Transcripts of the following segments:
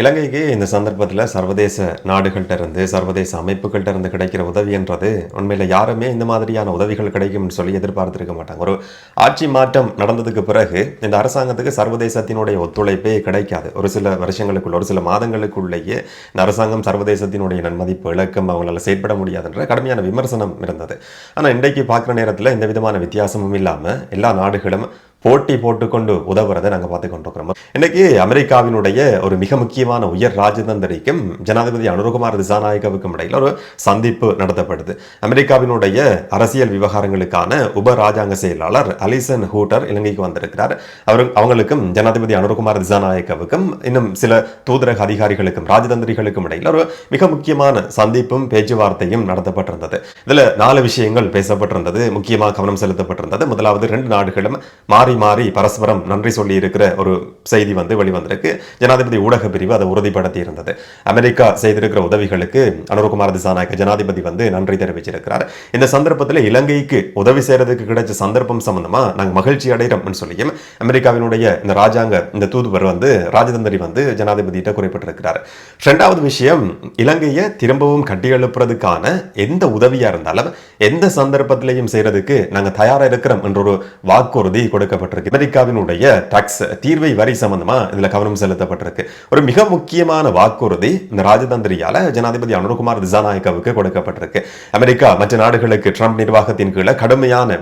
இலங்கைக்கு இந்த சந்தர்ப்பத்தில் சர்வதேச நாடுகள்கிட்ட இருந்து சர்வதேச அமைப்புகள்கிட்ட இருந்து கிடைக்கிற உதவின்றது உண்மையில் யாருமே இந்த மாதிரியான உதவிகள் கிடைக்கும்னு சொல்லி எதிர்பார்த்திருக்க மாட்டாங்க. ஒரு ஆட்சி மாற்றம் நடந்ததுக்கு பிறகு இந்த அரசாங்கத்துக்கு சர்வதேசத்தினுடைய ஒத்துழைப்பே கிடைக்காது. ஒரு சில வருஷங்களுக்குள்ள, ஒரு சில மாதங்களுக்குள்ளேயே இந்த அரசாங்கம் சர்வதேசத்தினுடைய நன்மதிப்பு இழக்கம், அவங்களால செயற்பட முடியாதுன்ற கடுமையான விமர்சனம் இருந்தது. ஆனால் இன்றைக்கு பார்க்குற நேரத்தில் எந்த விதமான வித்தியாசமும் இல்லாமல் எல்லா நாடுகளும் போட்டி போட்டுக்கொண்டு உதவுறதை நாங்கள் பார்த்து கொண்டிருக்கிறோம். இன்னைக்கு அமெரிக்காவினுடைய ஒரு மிக முக்கியமான உயர் ராஜதந்திரிக்கும் ஜனாதிபதி அனுரகுமார் திசாநாயகவுக்கும் இடையில் ஒரு சந்திப்பு நடத்தப்படுது. அமெரிக்காவினுடைய அரசியல் விவகாரங்களுக்கான உப ராஜாங்க செயலாளர் அலிசன் ஹூட்டர் இலங்கைக்கு வந்திருக்கிறார். அவங்களுக்கும் ஜனாதிபதி அனுரகுமார் திசாநாயகவுக்கும் இன்னும் சில தூதரக அதிகாரிகளுக்கும் ராஜதந்திரிகளுக்கும் இடையில் ஒரு மிக முக்கியமான சந்திப்பும் பேச்சுவார்த்தையும் நடத்தப்பட்டிருந்தது. இதுல 4 விஷயங்கள் பேசப்பட்டிருந்தது, முக்கியமாக கவனம் செலுத்தப்பட்டிருந்தது. முதலாவது, 2 நாடுகளும் மாறி பரஸ்பரம் நன்றி சொல்லி இருக்கிற ஒரு செய்தி வெளிவந்திருக்கு. ஜனாதிபதி ஊடக பிரிவு அதை உறுதிப்படுத்தி இருந்தது. அமெரிக்கா செய்திருக்கிற உதவிகளுக்கு அனுரகுமார் திசாநாயக்க ஜனாதிபதி நன்றி தெரிவிச்சிருக்கிறார். இந்த சந்தர்ப்பத்தில் இலங்கைக்கு உதவி செய்யறதுக்கு கிடைச்ச சந்தர்ப்பம் சம்பந்தமா நாங்கள் மகிழ்ச்சி அடைகிறோம் சொல்லியும் அமெரிக்காவினுடைய இந்த ராஜாங்க இந்த தூதுவர் ராஜதந்திரி ஜனாதிபதியிட்ட குறிப்பிட்டிருக்கிறார். 2வது விஷயம், இலங்கையை திரும்பவும் கட்டியெழுப்புறதுக்கான எந்த உதவியா இருந்தாலும் எந்த சந்தர்ப்பத்திலையும் செய்யறதுக்கு நாங்கள் தயாரா இருக்கிறோம் என்ற ஒரு வாக்குறுதி கொடுக்க அமெரிக்காவினுடைய டாக்ஸ் தீர்வை வரி சம்பந்தமா இதுல கவனம் செலுத்தப்பட்டிருக்கு. ஒரு மிக முக்கியமான வாக்குறுதி இந்த ராஜதந்திரியால ஜனாதிபதி அனுரகுமார் திசாநாயகவுக்கு கொடுக்கப்பட்டிருக்கு. அமெரிக்கா மற்ற நாடுகளுக்கு ட்ரம்ப் நிர்வாகத்தின் கீழே கடுமையான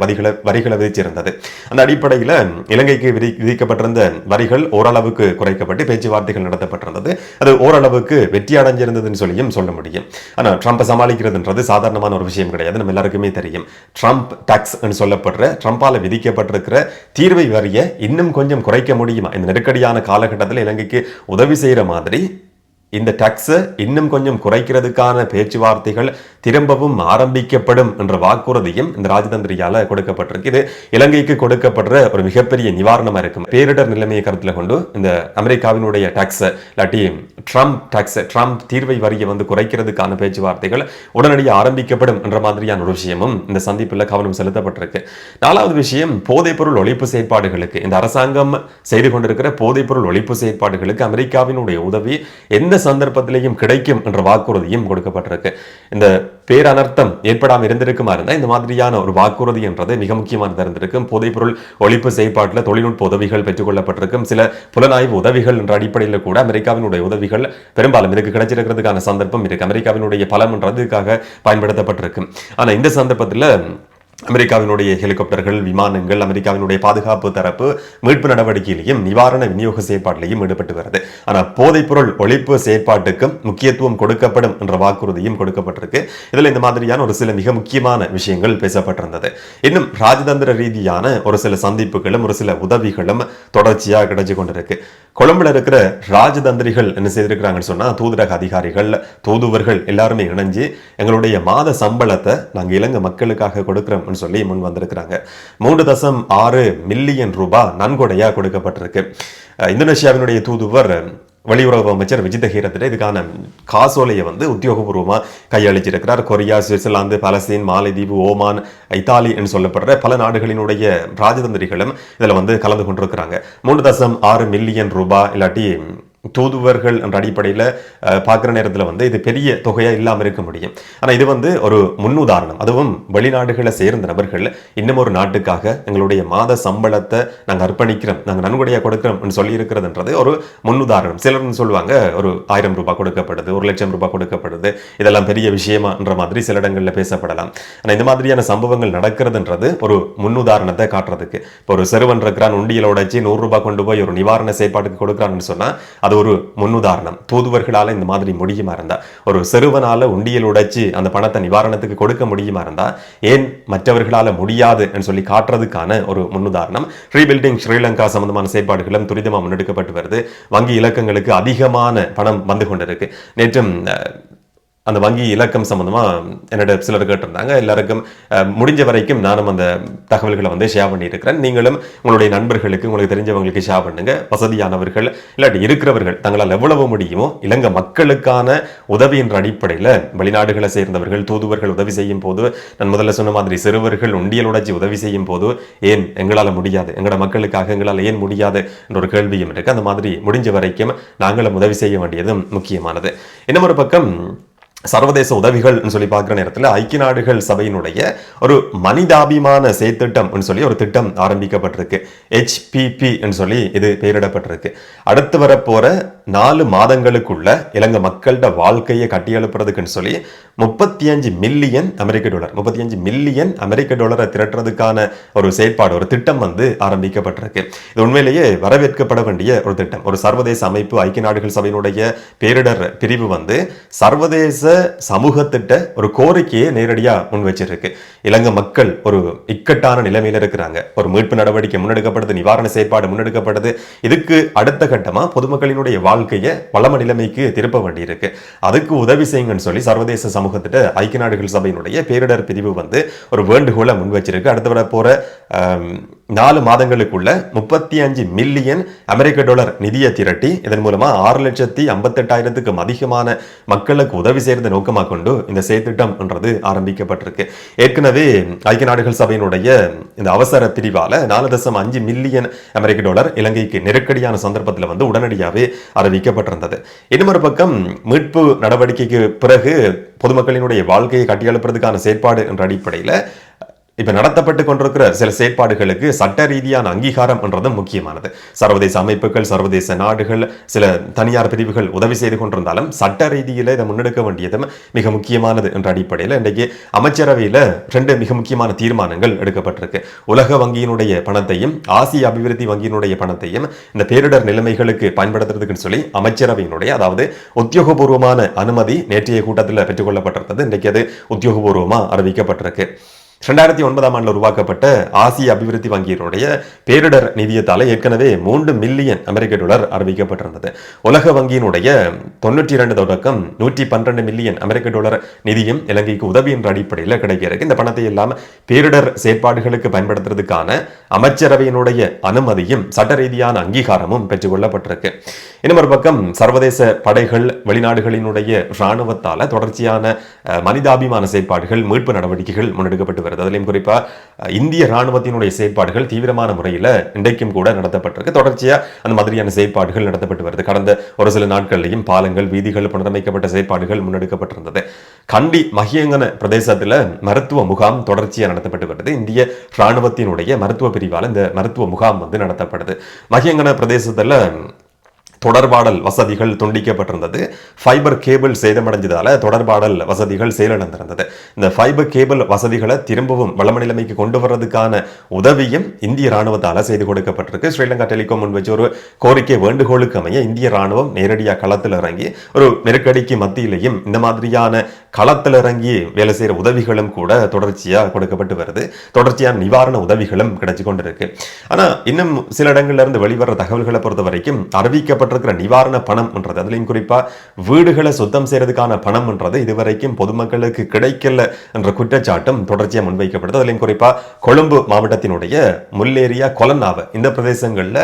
வரிகளை விதிச்சிருந்தது. அந்த அடிப்படையில் இலங்கைக்கு விதிக்கப்பட்டிருந்த வரிகள் ஓரளவுக்கு குறைக்கப்பட்டு பேச்சுவார்த்தைகள் நடத்தப்பட்டிருந்தது. அது ஓரளவுக்கு வெற்றி அடைஞ்சிருந்ததுன்னு சொல்லியும் சொல்ல முடியும். ஆனா ட்ரம்ப் சமாளிக்கிறதுன்றது சாதாரணமான ஒரு விஷயம் கிடையாது. நம்ம எல்லாருக்குமே தெரியும். ட்ரம்ப் டாக்ஸ் சொல்லப்படுற ட்ரம்பால விதிக்கப்பட்டிருக்கிற தீர்வை வரிய இன்னும் கொஞ்சம் குறைக்க முடியுமா? இந்த நெருக்கடியான காலகட்டத்தில் இலங்கைக்கு உதவி செய்யற மாதிரி இந்த டாக்ஸை இன்னும் கொஞ்சம் குறைக்கிறதுக்கான பேச்சுவார்த்தைகள் திரும்பவும் ஆரம்பிக்கப்படும் என்ற வாக்குறுதியும் இந்த ராஜதந்திரியால கொடுக்கப்பட்டிருக்கு. இது இலங்கைக்கு கொடுக்கப்படுற ஒரு மிகப்பெரிய நிவாரணமா இருக்கும். பேரிடர் நிலைமையை கருத்தில் கொண்டு இந்த அமெரிக்காவினுடைய டாக்ஸ் இல்லாட்டி ட்ரம்ப் தீர்வை வரியை குறைக்கிறதுக்கான பேச்சுவார்த்தைகள் உடனடியாக ஆரம்பிக்கப்படும் என்ற மாதிரியான ஒரு விஷயமும் இந்த சந்திப்பில் கவனம் செலுத்தப்பட்டிருக்கு. 4வது விஷயம், போதைப்பொருள் ஒழிப்பு செயற்பாடுகளுக்கு இந்த அரசாங்கம் செய்து கொண்டிருக்கிற போதைப்பொருள் ஒழிப்பு செயற்பாடுகளுக்கு அமெரிக்காவினுடைய உதவி எந்த சந்தர்ப்பத்திலையும் கிடைக்கும் என்ற வாக்குறுதியும் கொடுக்கப்பட்டிருக்கு. இந்த பேரனர்த்தம் ஏற்படாமல் இருந்திருக்குமா இருந்தால் இந்த மாதிரியான ஒரு வாக்குறுதி என்றது மிக முக்கியமானதாக இருந்திருக்கும். போதைப்பொருள் ஒழிப்பு செயற்பாட்டில் தொழில்நுட்ப உதவிகள் பெற்றுக் கொள்ளப்பட்டிருக்கும். சில புலனாய்வு உதவிகள் என்ற அடிப்படையில் கூட அமெரிக்காவினுடைய உதவிகள் பெரும்பாலும் இதுக்கு கிடைச்சிருக்கிறதுக்கான சந்தர்ப்பம் இருக்கு. அமெரிக்காவினுடைய பலம் என்றதுக்காக பயன்படுத்தப்பட்டிருக்கு. ஆனால் இந்த சந்தர்ப்பத்தில் அமெரிக்காவினுடைய ஹெலிகாப்டர்கள், விமானங்கள், அமெரிக்காவினுடைய பாதுகாப்பு தரப்பு மீட்பு நடவடிக்கையிலையும் நிவாரண விநியோக செயற்பாட்டிலையும் ஈடுபட்டு வருது. ஆனால் போதைப்பொருள் ஒழிப்பு செயற்பாட்டுக்கும் முக்கியத்துவம் கொடுக்கப்படும் என்ற வாக்குறுதியும் கொடுக்கப்பட்டிருக்கு. இதில் இந்த மாதிரியான ஒரு சில மிக முக்கியமான விஷயங்கள் பேசப்பட்டிருந்தது. இன்னும் ராஜதந்திர ரீதியான ஒரு சில சந்திப்புகளும் ஒரு சில உதவிகளும் தொடர்ச்சியாக கிடைச்சு கொண்டிருக்கு. கொழும்புல இருக்கிற ராஜதந்திரிகள் என்ன செய்திருக்கிறாங்கன்னு சொன்னா, தூதரக அதிகாரிகள், தூதுவர்கள் எல்லாருமே இணைஞ்சு எங்களுடைய மாத சம்பளத்தை நாங்கள் இலங்கை மக்களுக்காக கொடுக்கிறோம் சொல்லி முன் வந்திருக்கிறாங்க. 3.6 மில்லியன் ரூபாய் நன்கொடையா கொடுக்கப்பட்டிருக்கு. இந்தோனேஷியாவினுடைய தூதுவர் வெளியுறவு அமைச்சர் விஜித ஹீரத்திட இதுக்கான காசோலையை உத்தியோகபூர்வமாக கையளிச்சிருக்கிறார். Korea, Switzerland, Palestine, Maldives, Oman, Italy என்று சொல்லப்படுற பல நாடுகளினுடைய ராஜதந்திரிகளும் இதில் கலந்து கொண்டிருக்கிறாங்க. 3.6 மில்லியன் ரூபாய் இல்லாட்டி தூதுவர்கள் என்ற அடிப்படையில் பார்க்குற நேரத்தில் இது பெரிய தொகையாக இல்லாமல் இருக்க முடியும். ஆனால் இது ஒரு முன்னுதாரணம். அதுவும் வெளிநாடுகளை சேர்ந்த நபர்கள் இன்னும் ஒரு நாட்டுக்காக எங்களுடைய மாத சம்பளத்தை நாங்கள் அர்ப்பணிக்கிறோம், நாங்கள் நன்கொடையாக கொடுக்கிறோம் சொல்லி இருக்கிறதுன்றது ஒரு முன்னுதாரணம். சிலர் சொல்லுவாங்க ஒரு 1000 ரூபாய் கொடுக்கப்படுது, 1 லட்சம் ரூபாய் கொடுக்கப்படுது, இதெல்லாம் பெரிய விஷயமான்ற மாதிரி சில இடங்களில் பேசப்படலாம். ஆனால் இந்த மாதிரியான சம்பவங்கள் நடக்கிறதுன்றது ஒரு முன்னுதாரணத்தை காட்டுறதுக்கு. இப்போ ஒரு சிறுவன் இருக்கிறான், உண்டியலோட வச்சு 100 ரூபாய் கொண்டு போய் ஒரு நிவாரண செயற்பாட்டுக்கு கொடுக்குறான்னு சொன்னால் அது ஒரு முன்னுதாரணம். தூதுவர்களால இந்த மாதிரி முடியுமா இருந்தா, ஒரு சிறுவனால உண்டியல் உடைச்சு அந்த பணத்தை நிவாரணத்துக்கு கொடுக்க முடியுமா இருந்தா ஏன் மற்றவர்களால முடியாது சொல்லி காட்டுறதுக்கான ஒரு முன்னுதாரணம். ரீபில்டிங் ஸ்ரீலங்கா சம்பந்தமான செயற்பாடுகளும் துரிதமாக முன்னெடுக்கப்பட்டு வருது. வங்கி இலக்கங்களுக்கு அதிகமான பணம் வந்து கொண்டிருக்கு. நேற்றும் அந்த வங்கி இலக்கம் சம்பந்தமா என்னோட சிலர் கேட்டிருந்தாங்க. எல்லாருக்கும் முடிஞ்ச வரைக்கும் நானும் அந்த தகவல்களை வந்து ஷேர் பண்ணியிருக்கிறேன். நீங்களும் உங்களுடைய நண்பர்களுக்கு, உங்களுக்கு தெரிஞ்சவங்களுக்கு ஷேர் பண்ணுங்க. வசதியானவர்கள் இல்லாட்டி இருக்கிறவர்கள் தங்களால் எவ்வளவு முடியுமோ இலங்கை மக்களுக்கான உதவி என்ற அடிப்படையில் வெளிநாடுகளை சேர்ந்தவர்கள், தூதுவர்கள் உதவி செய்யும் போது, நான் முதல்ல சொன்ன மாதிரி சிறுவர்கள் உண்டியல் உடைச்சி உதவி செய்யும் போது ஏன் எங்களால் முடியாது, எங்களோட மக்களுக்காக எங்களால் ஏன் முடியாது என்ற ஒரு கேள்வியும் இருக்கு. அந்த மாதிரி முடிஞ்ச வரைக்கும் நாங்களும் உதவி செய்ய வேண்டியதும் முக்கியமானது. இன்னும் ஒரு பக்கம் சர்வதேச உதவிகள் சொல்லி பார்க்குற நேரத்தில் ஐக்கிய நாடுகள் சபையினுடைய ஒரு மனிதாபிமான செயற்திட்டம் சொல்லி ஒரு திட்டம் ஆரம்பிக்கப்பட்டிருக்கு. HPP சொல்லி இது பெயரிடப்பட்டிருக்கு. அடுத்து வரப்போற 4 மாதங்களுக்குள்ள இலங்கை மக்கள்கிட்ட வாழ்க்கையை கட்டியெழுப்புறதுக்குன்னு சொல்லி 35 மில்லியன் அமெரிக்க டாலர் 35 மில்லியன் அமெரிக்க டாலரை திரட்டுறதுக்கான ஒரு செயற்பாடு, ஒரு திட்டம் வந்து ஆரம்பிக்கப்பட்டிருக்கு. இது உண்மையிலேயே வரவேற்கப்பட வேண்டிய ஒரு திட்டம். ஒரு சர்வதேச அமைப்பு, ஐக்கிய நாடுகள் சபையினுடைய பேரிடர் பிரிவு வந்து சர்வதேச சமூகத்திட்ட ஒரு கோரிக்கையை நேரடியா முன் வச்சிருக்கு. இலங்கை மக்கள் ஒரு இக்கட்டான நிலைமையில இருக்கிறாங்க. ஒரு மீட்பு நடவடிக்கை முன்னெடுக்கப்படுது, நிவாரண செயற்பாடு முன்னெடுக்கப்படுது. இதுக்கு அடுத்த கட்டமா பொதுமக்களினுடைய வாழ்க்கையை வளம நிலைமைக்கு திருப்ப வேண்டியிருக்கு. அதுக்கு உதவி செய்யுங்கன்னு சொல்லி சர்வதேச சமூகத்திட்ட ஐக்கிய நாடுகள் சபையினுடைய பேரிடர் பிரிவு வந்து ஒரு வேண்டுகோளை முன் வச்சிருக்கு. அடுத்து வர போற 4 மாதங்களுக்குள்ள 35 மில்லியன் அமெரிக்க டாலர் நிதியை திரட்டி இதன் மூலமா 6,58,000க்கும் அதிகமான மக்களுக்கு உதவி செய்யறதை நோக்கமாக கொண்டு இந்த செயற்திட்டம் என்றது ஆரம்பிக்கப்பட்டிருக்கு. ஏற்கனவே ஐக்கிய நாடுகள் சபையினுடைய இந்த அவசர பிரிவால 4.5 மில்லியன் அமெரிக்க டாலர் இலங்கைக்கு நெருக்கடியான சந்தர்ப்பத்தில் வந்து உடனடியாகவே அறிவிக்கப்பட்டிருந்தது. இன்னொரு பக்கம் மீட்பு நடவடிக்கைக்கு பிறகு பொதுமக்களினுடைய வாழ்க்கையை கட்டியெழுப்புறதுக்கான செயற்பாடு என்ற அடிப்படையில் இப்ப நடத்தப்பட்டு கொண்டிருக்கிற சில செயற்பாடுகளுக்கு சட்ட ரீதியான அங்கீகாரம் என்றதும் முக்கியமானது. சர்வதேச அமைப்புகள், சர்வதேச நாடுகள், சில தனியார் பிரிவுகள் உதவி செய்து கொண்டிருந்தாலும் சட்ட ரீதியில இதை முன்னெடுக்க வேண்டியதும் மிக முக்கியமானது என்ற அடிப்படையில் இன்றைக்கு அமைச்சரவையில் 2 மிக முக்கியமான தீர்மானங்கள் எடுக்கப்பட்டிருக்கு. உலக வங்கியினுடைய பணத்தையும் ஆசிய அபிவிருத்தி வங்கியினுடைய பணத்தையும் இந்த பேரிடர் நிலைமைகளுக்கு பயன்படுத்துறதுக்குன்னு சொல்லி அமைச்சரவையினுடைய, அதாவது உத்தியோகபூர்வமான அனுமதி நேற்றைய கூட்டத்தில் பெற்றுக்கொள்ளப்பட்டிருந்தது. இன்றைக்கு அது உத்தியோகபூர்வமா அறிவிக்கப்பட்டிருக்கு. 2009ஆம் ஆண்டில் உருவாக்கப்பட்ட ஆசிய அபிவிருத்தி வங்கியினுடைய பேரிடர் நிதியத்தால ஏற்கனவே 3 மில்லியன் அமெரிக்க டாலர் அறிவிக்கப்பட்டிருந்தது. உலக வங்கியினுடைய 92 தொடக்கம் 112 மில்லியன் அமெரிக்க டாலர் நிதியும் இலங்கைக்கு உதவி என்ற அடிப்படையில் கிடைக்கிறது. இந்த பணத்தை எல்லாம் பேரிடர் செயற்பாடுகளுக்கு பயன்படுத்துறதுக்கான அமைச்சரவையினுடைய அனுமதியும் சட்ட ரீதியான அங்கீகாரமும் பெற்றுக்கொள்ளப்பட்டிருக்கு. இன்னொரு பக்கம் சர்வதேச படைகள், வெளிநாடுகளினுடைய இராணுவத்தால தொடர்ச்சியான மனிதாபிமான செயற்பாடுகள், மீட்பு நடவடிக்கைகள் முன்னெடுக்கப்பட்டு வருது. அதிலும் குறிப்பா இந்திய ராணுவத்தினுடைய செயற்பாடுகள் தீவிரமான முறையில் இன்றைக்கும் கூட நடத்தப்பட்டிருக்கு. தொடர்ச்சியா அந்த மாதிரியான செயற்பாடுகள் நடத்தப்பட்டு வருது. கடந்த ஒரு சில நாட்களிலையும் பாலங்கள், வீதிகள் புனரமைக்கப்பட்ட செயற்பாடுகள் முன்னெடுக்கப்பட்டிருந்தது. கண்டி மகியங்கன பிரதேசத்தில் மருத்துவ முகாம் தொடர்ச்சியாக நடத்தப்பட்டு வருது. இந்திய ராணுவத்தினுடைய மருத்துவ பிரிவால் இந்த மருத்துவ முகாம் வந்து நடத்தப்படுது. மகியங்கன பிரதேசத்தில் தொடர்பாடல் வசதிகள் துண்டிக்கப்பட்டிருந்தது. ஃபைபர் கேபிள் சேதமடைஞ்சதால தொடர்பாடல் வசதிகள் செயலிழந்திருந்தது. இந்த ஃபைபர் கேபிள் வசதிகளை திரும்பவும் வளம நிலைமைக்கு கொண்டு வர்றதுக்கான உதவியும் இந்திய ராணுவத்தால் செய்து கொடுக்கப்பட்டிருக்கு. ஸ்ரீலங்கா டெலிகாம் முன் வச்சு ஒரு கோரிக்கை வேண்டுகோளுக்கு அமைய இந்திய ராணுவம் நேரடியாக களத்தில் இறங்கி ஒரு நெருக்கடிக்கு மத்தியிலையும் இந்த மாதிரியான களத்தில் இறங்கி வேலை செய்கிற உதவிகளும் கூட தொடர்ச்சியாக கொடுக்கப்பட்டு வருது. தொடர்ச்சியான நிவாரண உதவிகளும் கிடைச்சு கொண்டிருக்கு. ஆனால் இன்னும் சில இடங்கள்ல இருந்து வெளிவர தகவல்களை பொறுத்த வரைக்கும் அறிவிக்கப்பட்ட நிவாரண பணம் என்றது, அதுலயும் குறிப்பா வீடுகளை சுத்தம் செய்யறதுக்கான பணம் என்றது இதுவரைக்கும் பொதுமக்களுக்கு கிடைக்கல என்ற குற்றச்சாட்டும் தொடர்ச்சியாக முன்வைக்கப்படுது. அதுலயும் குறிப்பா கொழும்பு மாவட்டத்தினுடைய முல்லேரியா, கொலன்னாவ இந்த பிரதேசங்கள்ல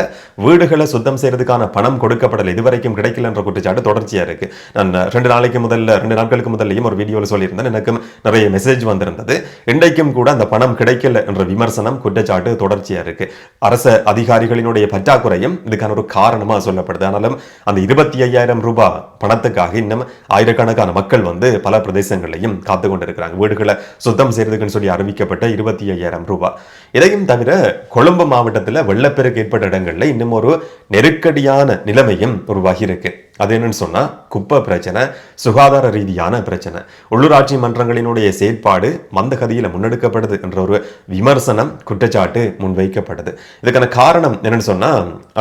வீடுகளை சுத்தம் செய்யறதுக்கான பணம் கொடுக்கப்படல, இதுவரைக்கும் கிடைக்கல என்ற குற்றச்சாட்டு தொடர்ச்சியா இருக்கு. நான் 2 நாட்களுக்கு முதல்லையும் ஒரு வீடியோவில் சொல்லியிருந்தேன். எனக்கும் நிறைய மெசேஜ் வந்திருந்தது. இன்றைக்கும் கூட அந்த பணம் கிடைக்கல என்ற விமர்சனம், குற்றச்சாட்டு தொடர்ச்சியா இருக்கு. அரசு அதிகாரிகளினுடைய பற்றாக்குறையும் இதுக்கான ஒரு காரணமா சொல்லப்படுது. அந்த 25,000 ரூபாய் பணத்துக்காக இன்னும் ஆயிரக்கணக்கான மக்கள் வந்து பல பிரதேசங்களையும் காத்து கொண்டிருக்கிறாங்க. வீடுகளை சுத்தம் செய்யறதுக்குன்னு சொல்லி அறிவிக்கப்பட்ட 25,000 ரூபாய். இதையும் தவிர கொழும்பு மாவட்டத்தில் வெள்ளப்பெருக்கு ஏற்பட்ட இடங்கள்ல இன்னும் ஒரு நெருக்கடியான நிலைமையும் உருவாகி இருக்கு. அது என்னன்னு சொன்னா குப்பை பிரச்சனை, சுகாதார ரீதியான பிரச்சனை, உள்ளூராட்சி மன்றங்களினுடைய செயற்பாடு மந்தகதியில் முன்னெடுக்கப்படுது என்ற ஒரு விமர்சனம், குற்றச்சாட்டு முன்வைக்கப்படுது. இதுக்கான காரணம் என்னன்னு சொன்னா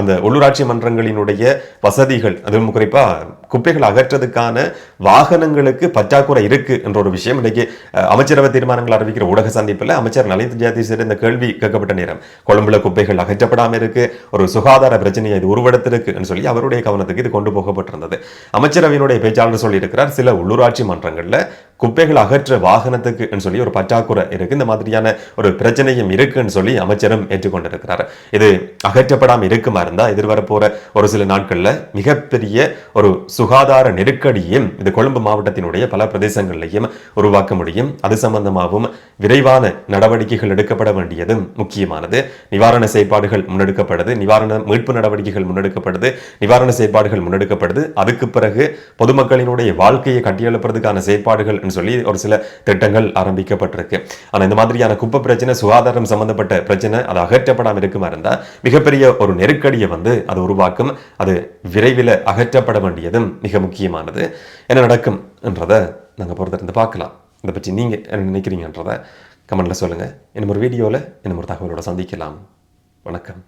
அந்த உள்ளூராட்சி மன்றங்களினுடைய வசதிகள், அதுவும் குறிப்பா குப்பைகள் அகற்றதுக்கான வாகனங்களுக்கு பற்றாக்குறை இருக்கு என்ற ஒரு விஷயம் இன்றைக்கு அமைச்சரவை தீர்மானங்கள் அறிவிக்கிற ஊடக சந்திப்பில் அமைச்சர் நலின் ஜாதீசர் இந்த கேள்வி கேட்கப்பட்ட நேரம் கொழும்புல குப்பைகள் அகற்றப்படாமல் இருக்கு, ஒரு சுகாதார பிரச்சனையை இது உருவெடுத்திருக்குன்னு சொல்லி அவருடைய கவனத்துக்கு இது கொண்டு போகப்பட்டிருந்தது. அமைச்சரவையினுடைய பேச்சாளர் சொல்லியிருக்கிறார், சில உள்ளூராட்சி மன்றங்கள்ல குப்பைகள் அகற்ற வாகனத்துக்கு சொல்லி ஒரு பற்றாக்குறை இருக்கு, இந்த மாதிரியான ஒரு பிரச்சனையும் இருக்குன்னு சொல்லி அமைச்சரும் ஏற்றுக்கொண்டிருக்கிறார். இது அகற்றப்படாமல் இருக்குமா இருந்தா எதிர்வரப்போற ஒரு சில நாட்கள்ல மிகப்பெரிய ஒரு சுகாதார நெருக்கடியும் இது கொழும்பு மாவட்டத்தினுடைய பல பிரதேசங்களிலையும் உருவாக்க முடியும். அது சம்பந்தமாகவும் விரைவான நடவடிக்கைகள் எடுக்கப்பட வேண்டியதும் முக்கியமானது. நிவாரண செயற்பாடுகள் முன்னெடுக்கப்படுது, நிவாரண மீட்பு நடவடிக்கைகள் முன்னெடுக்கப்படுது, நிவாரண செயற்பாடுகள் முன்னெடுக்கப்படுது. அதுக்கு பிறகு பொதுமக்களினுடைய வாழ்க்கையை கட்டியெழுப்புறதுக்கான செயற்பாடுகள் சொல்லி ஒரு சில திட்டங்கள் ஆரம்பிக்கப்பட்டிருக்கு. ஆனா இந்த மாதிரியான குப்பை பிரச்சனை, சுகாதாரம் சம்பந்தப்பட்ட பிரச்சனை அது அகற்றப்படாமல் இருக்குமா இருந்தா மிகப்பெரிய ஒரு நெருக்கடியை அது உருவாக்கும். அது விரைவில் அகற்றப்பட வேண்டியதும் மிக முக்கியமானது. என்ன நடக்கும் என்றதை நாங்கள் பொறுத்திருந்து பார்க்கலாம். இதை பற்றி நீங்க என்ன நினைக்கிறீங்கன்றதை கமெண்ட்ல சொல்லுங்க. இன்னும் ஒரு வீடியோவில் இன்னும் ஒரு தகவலோட சந்திக்கலாம். வணக்கம்.